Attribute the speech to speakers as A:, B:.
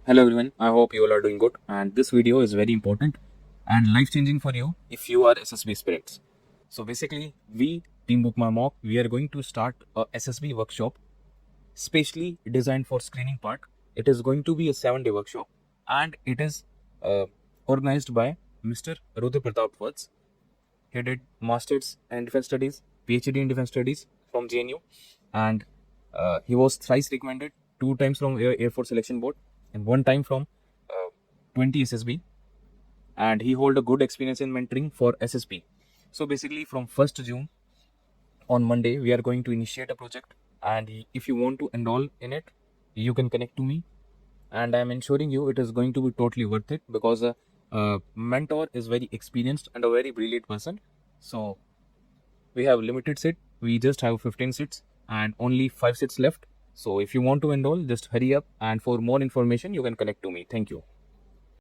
A: Hello everyone, I hope you all are doing good, and this video is very important and life changing for you if you are SSB aspirants. So basically, we Team Book My Mock, we are going to start a SSB workshop specially designed for screening part. It is going to be a 7-day workshop and it is organized by Mr. Rudra Pratap Vats. He did Masters in Defense Studies, PhD in Defense Studies from JNU, and he was thrice recommended, 2 times from Air Force Selection Board and 1 time from 20 SSB, and he hold a good experience in mentoring for SSB. So basically, from 1st June on Monday, we are going to initiate a project, and if you want to enroll in it, you can connect to me, and I am ensuring you it is going to be totally worth it because a mentor is very experienced and a very brilliant person. So we have limited seat. We just have 15 seats and only 5 seats left. So if you want to enroll, just hurry up, and for more information, you can connect to me. Thank you.